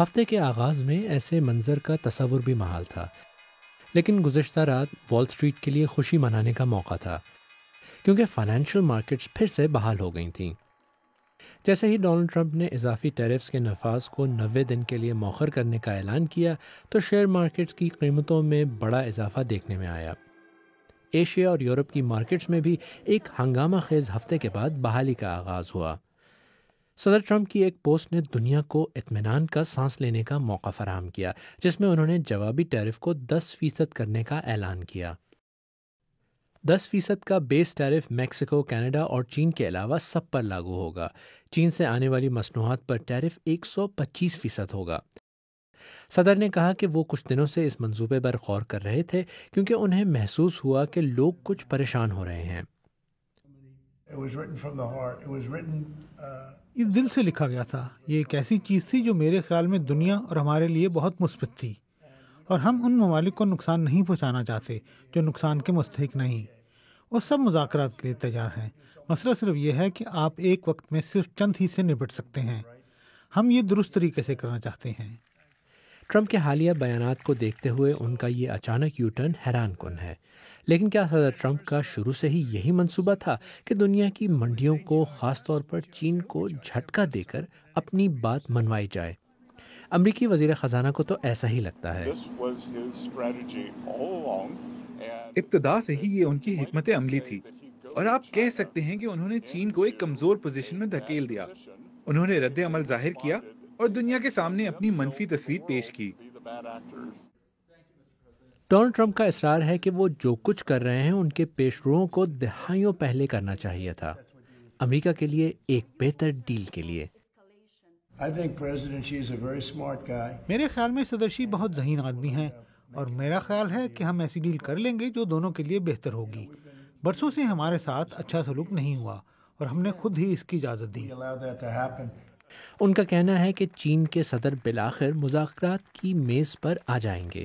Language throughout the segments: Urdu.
ہفتے کے آغاز میں ایسے منظر کا تصور بھی محال تھا، لیکن گزشتہ رات وال اسٹریٹ کے لیے خوشی منانے کا موقع تھا، کیونکہ فائنینشیل مارکیٹس پھر سے بحال ہو گئی تھیں۔ جیسے ہی ڈونلڈ ٹرمپ نے اضافی ٹیرفز کے نفاذ کو 90 دن کے لیے مؤخر کرنے کا اعلان کیا تو شیئر مارکیٹس کی قیمتوں میں بڑا اضافہ دیکھنے میں آیا۔ ایشیا اور یورپ کی مارکیٹس میں بھی ایک ہنگامہ خیز ہفتے کے بعد بحالی کا آغاز ہوا۔ صدر ٹرمپ کی ایک پوسٹ نے دنیا کو اطمینان کا سانس لینے کا موقع فراہم کیا، جس میں انہوں نے جوابی ٹیرف کو 10% کرنے کا اعلان کیا۔ 10% کا بیس ٹیرف میکسیکو، کینیڈا اور چین کے علاوہ سب پر لاگو ہوگا۔ چین سے آنے والی مصنوعات پر ٹیرف 125% ہوگا۔ صدر نے کہا کہ وہ کچھ دنوں سے اس منصوبے پر غور کر رہے تھے کیونکہ انہیں محسوس ہوا کہ لوگ کچھ پریشان ہو رہے ہیں۔ یہ دل سے لکھا گیا تھا۔ یہ ایک ایسی چیز تھی جو میرے خیال میں دنیا اور ہمارے لیے بہت مثبت تھی، اور ہم ان ممالک کو نقصان نہیں پہنچانا چاہتے جو نقصان کے مستحق نہیں۔ وہ سب مذاکرات کے لیے تیار ہیں۔ مسئلہ صرف یہ ہے کہ آپ ایک وقت میں صرف چند ہی سے نپٹ سکتے ہیں۔ ہم یہ درست طریقے سے کرنا چاہتے ہیں۔ ٹرمپ کے حالیہ بیانات کو دیکھتے ہوئے ان کا یہ اچانک یو ٹرن حیران کن ہے، لیکن کیا صدر ٹرمپ کا شروع سے ہی یہی منصوبہ تھا کہ دنیا کی منڈیوں کو، خاص طور پر چین کو جھٹکا دے کر اپنی بات منوائی جائے؟ امریکی وزیر خزانہ کو تو ایسا ہی لگتا ہے۔ ابتدا سے ہی یہ ان کی حکمت عملی تھی، اور آپ کہہ سکتے ہیں کہ انہوں نے چین کو ایک کمزور پوزیشن میں دھکیل دیا۔ انہوں نے رد عمل ظاہر کیا اور دنیا کے سامنے اپنی منفی تصویر پیش کی۔ ڈونلڈ ٹرمپ کا اصرار ہے کہ وہ جو کچھ کر رہے ہیں ان کے پیش روؤں کو دہائیوں پہلے کرنا چاہیے تھا، امریکہ کے لیے ایک بہتر ڈیل کے لیے۔ میرے خیال میں صدر شی بہت ذہین آدمی ہیں، اور میرا خیال ہے کہ ہم ایسی ڈیل کر لیں گے جو دونوں کے لیے بہتر ہوگی۔ برسوں سے ہمارے ساتھ اچھا سلوک نہیں ہوا، اور ہم نے خود ہی اس کی اجازت دی۔ ان کا کہنا ہے کہ چین کے صدر بالآخر مذاکرات کی میز پر آ جائیں گے۔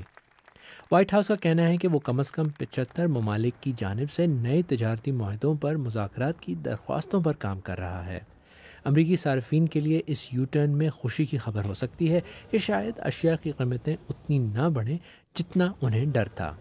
وائٹ ہاؤس کا کہنا ہے کہ وہ کم از کم 75 ممالک کی جانب سے نئے تجارتی معاہدوں پر مذاکرات کی درخواستوں پر کام کر رہا ہے۔ امریکی صارفین کے لیے اس یو ٹرن میں خوشی کی خبر ہو سکتی ہے کہ شاید اشیاء کی قیمتیں اتنی نہ بڑھیں جتنا انہیں ڈر تھا۔